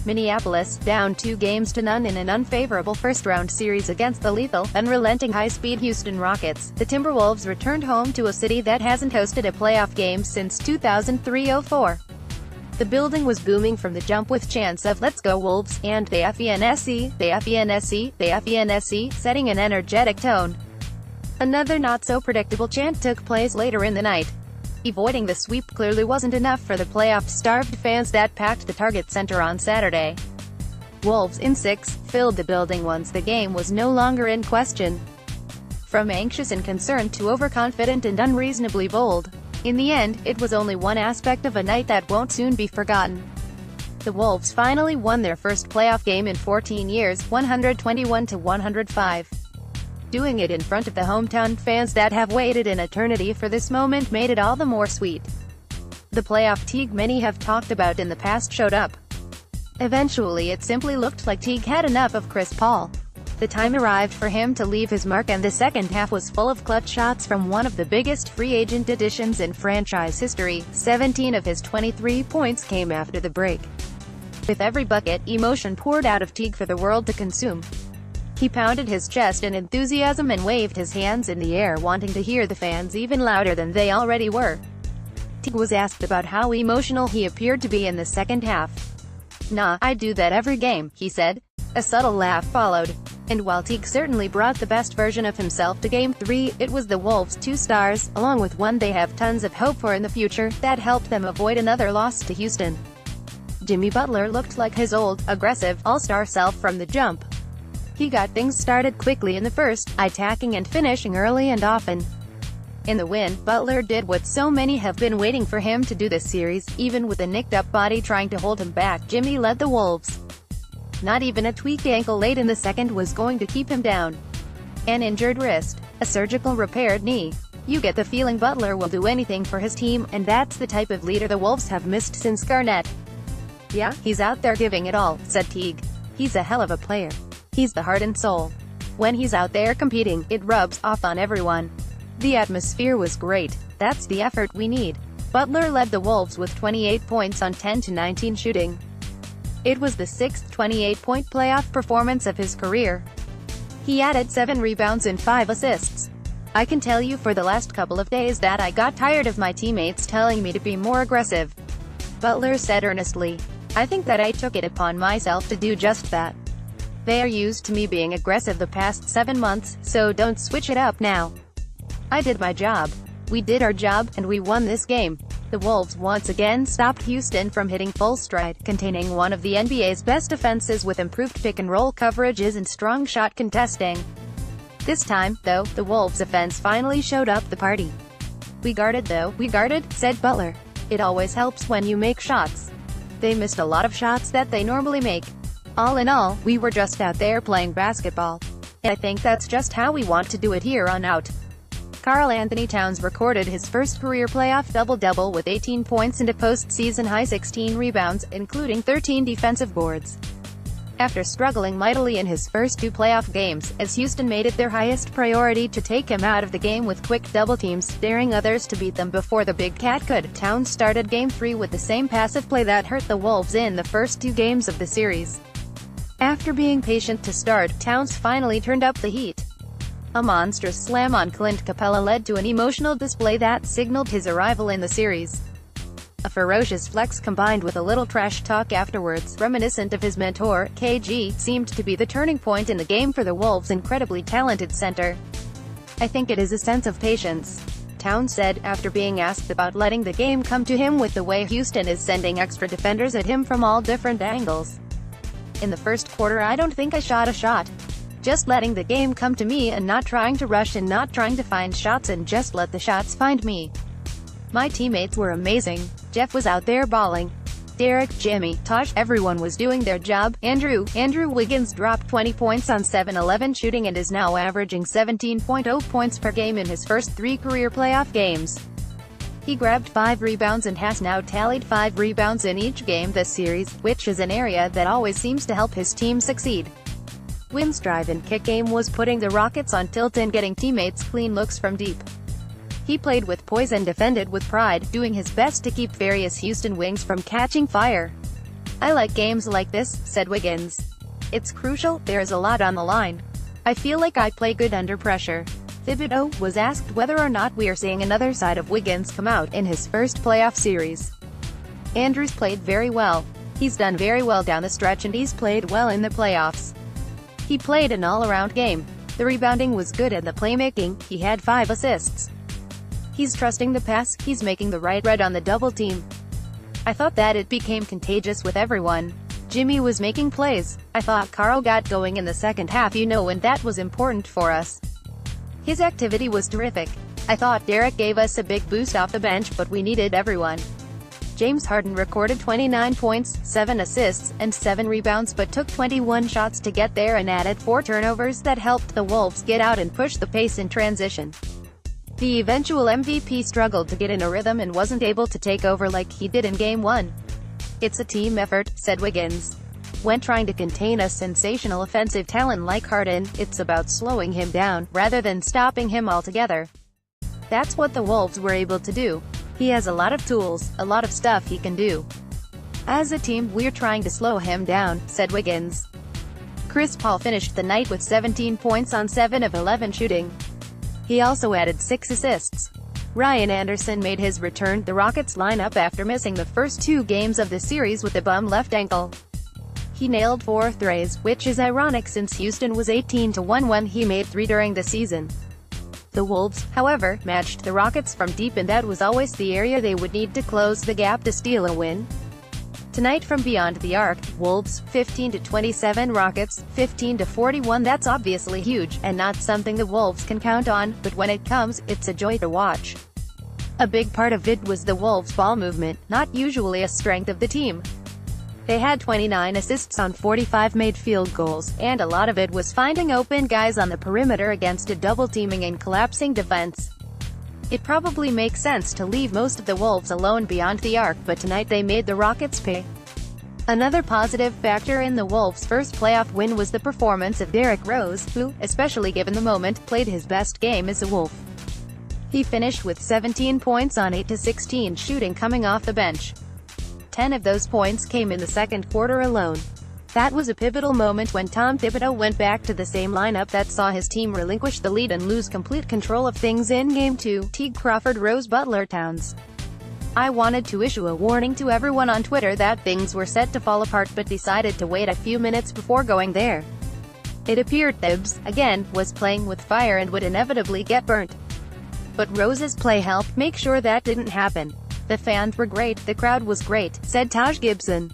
Minneapolis, down 2-0 in an unfavorable first-round series against the lethal, unrelenting high-speed Houston Rockets, the Timberwolves returned home to a city that hasn't hosted a playoff game since 2003-04. The building was booming from the jump with chants of "Let's go Wolves" and DE-FENSE, DE-FENSE, DE-FENSE, setting an energetic tone. Another not-so-predictable chant took place later in the night. Avoiding the sweep clearly wasn't enough for the playoff-starved fans that packed the Target Center on Saturday. Wolves in 6 filled the building once the game was no longer in question. From anxious and concerned to overconfident and unreasonably bold. In the end, it was only one aspect of a night that won't soon be forgotten. The Wolves finally won their first playoff game in 14 years, 121-105. Doing it in front of the hometown fans that have waited an eternity for this moment made it all the more sweet. The playoff fatigue many have talked about in the past showed up. Eventually it simply looked like Teague had enough of Chris Paul. The time arrived for him to leave his mark, and the second half was full of clutch shots from one of the biggest free agent additions in franchise history. 17 of his 23 points came after the break. With every bucket, emotion poured out of Teague for the world to consume. He pounded his chest in enthusiasm and waved his hands in the air, wanting to hear the fans even louder than they already were. Teague was asked about how emotional he appeared to be in the second half. "Nah, I do that every game," he said. A subtle laugh followed. And while Teague certainly brought the best version of himself to Game 3, it was the Wolves' 2 stars, along with one they have tons of hope for in the future, that helped them avoid another loss to Houston. Jimmy Butler looked like his old, aggressive, all-star self from the jump. He got things started quickly in the first, attacking and finishing early and often. In the win, Butler did what so many have been waiting for him to do this series. Even with a nicked-up body trying to hold him back, Jimmy led the Wolves. Not even a tweaked ankle late in the second was going to keep him down. An injured wrist, a surgical repaired knee. You get the feeling Butler will do anything for his team, and that's the type of leader the Wolves have missed since Garnett. "Yeah, he's out there giving it all," said Teague. "He's a hell of a player. He's the heart and soul. When he's out there competing, it rubs off on everyone. The atmosphere was great. That's the effort we need." Butler led the Wolves with 28 points on 10-19 shooting. It was the 6th 28-point playoff performance of his career. He added 7 rebounds and 5 assists. "I can tell you for the last couple of days that I got tired of my teammates telling me to be more aggressive," Butler said earnestly. "I think that I took it upon myself to do just that. They are used to me being aggressive the past 7 months, so don't switch it up now. I did my job. We did our job, and we won this game." The Wolves once again stopped Houston from hitting full stride, containing one of the NBA's best defenses with improved pick-and-roll coverages and strong shot contesting. This time, though, the Wolves' offense finally showed up the party. We guarded, said Butler. "It always helps when you make shots. They missed a lot of shots that they normally make. All in all, we were just out there playing basketball. And I think that's just how we want to do it here on out." Karl-Anthony Towns recorded his first career playoff double-double with 18 points and a postseason-high 16 rebounds, including 13 defensive boards. After struggling mightily in his first 2 playoff games, as Houston made it their highest priority to take him out of the game with quick double teams, daring others to beat them before the Big Cat could, Towns started Game 3 with the same passive play that hurt the Wolves in the first 2 games of the series. After being patient to start, Towns finally turned up the heat. A monstrous slam on Clint Capella led to an emotional display that signaled his arrival in the series. A ferocious flex combined with a little trash talk afterwards, reminiscent of his mentor, KG, seemed to be the turning point in the game for the Wolves' incredibly talented center. "I think it is a sense of patience," Towns said, after being asked about letting the game come to him with the way Houston is sending extra defenders at him from all different angles. "In the first quarter I don't think I shot a shot. Just letting the game come to me and not trying to rush and not trying to find shots and just let the shots find me. My teammates were amazing. Jeff was out there balling. Derek, Jimmy, Tosh, everyone was doing their job. Andrew Wiggins dropped 20 points on 7-11 shooting and is now averaging 17.0 points per game in his first 3 career playoff games. He grabbed 5 rebounds and has now tallied 5 rebounds in each game this series, which is an area that always seems to help his team succeed. Wynn's drive and kick game was putting the Rockets on tilt and getting teammates clean looks from deep. He played with poise and defended with pride, doing his best to keep various Houston wings from catching fire. "I like games like this," said Wiggins. "It's crucial, there's a lot on the line. I feel like I play good under pressure." Thibodeau was asked whether or not we are seeing another side of Wiggins come out in his first playoff series. "Andrews played very well. He's done very well down the stretch and he's played well in the playoffs. He played an all-around game. The rebounding was good and the playmaking, he had 5 assists. He's trusting the pass, he's making the right read on the double team. I thought that it became contagious with everyone. Jimmy was making plays. I thought Karl got going in the second half, and that was important for us. His activity was terrific. I thought Derek gave us a big boost off the bench, but we needed everyone." James Harden recorded 29 points, 7 assists, and 7 rebounds but took 21 shots to get there and added 4 turnovers that helped the Wolves get out and push the pace in transition. The eventual MVP struggled to get in a rhythm and wasn't able to take over like he did in Game 1. "It's a team effort," said Wiggins. "When trying to contain a sensational offensive talent like Harden, it's about slowing him down, rather than stopping him altogether. That's what the Wolves were able to do. He has a lot of tools, a lot of stuff he can do. As a team, we're trying to slow him down," said Wiggins. Chris Paul finished the night with 17 points on 7 of 11 shooting. He also added 6 assists. Ryan Anderson made his return the Rockets lineup after missing the first 2 games of the series with a bum left ankle. He nailed 4 threes, which is ironic since Houston was 18-1 when he made 3 during the season. The Wolves, however, matched the Rockets from deep, and that was always the area they would need to close the gap to steal a win. Tonight from beyond the arc, Wolves 15-27, Rockets 15-41. That's obviously huge, and not something the Wolves can count on, but when it comes, it's a joy to watch. A big part of it was the Wolves' ball movement, not usually a strength of the team. They had 29 assists on 45 made field goals, and a lot of it was finding open guys on the perimeter against a double-teaming and collapsing defense. It probably makes sense to leave most of the Wolves alone beyond the arc, but tonight they made the Rockets pay. Another positive factor in the Wolves' first playoff win was the performance of Derrick Rose, who, especially given the moment, played his best game as a Wolf. He finished with 17 points on 8-16 shooting coming off the bench. 10 of those points came in the second quarter alone. That was a pivotal moment when Tom Thibodeau went back to the same lineup that saw his team relinquish the lead and lose complete control of things in Game 2, Teague Crawford, Rose, Butler, Towns. "I wanted to issue a warning to everyone on Twitter that things were set to fall apart but decided to wait a few minutes before going there. It appeared Thibs, again, was playing with fire and would inevitably get burnt. But Rose's play helped make sure that didn't happen. The fans were great, the crowd was great," said Taj Gibson.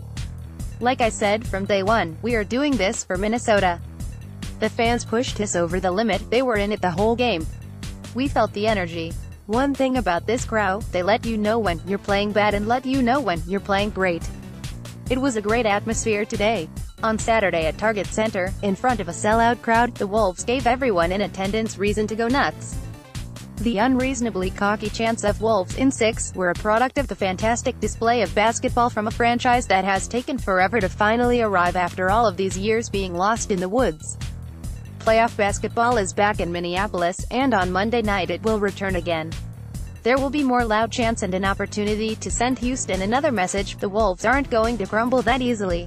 "Like I said from day one, we are doing this for Minnesota. The fans pushed us over the limit, they were in it the whole game. We felt the energy. One thing about this crowd, they let you know when you're playing bad and let you know when you're playing great. It was a great atmosphere today." On Saturday at Target Center, in front of a sellout crowd, the Wolves gave everyone in attendance reason to go nuts. The unreasonably cocky chants of Wolves in 6 were a product of the fantastic display of basketball from a franchise that has taken forever to finally arrive after all of these years being lost in the woods. Playoff basketball is back in Minneapolis, and on Monday night it will return again. There will be more loud chants and an opportunity to send Houston another message: the Wolves aren't going to crumble that easily.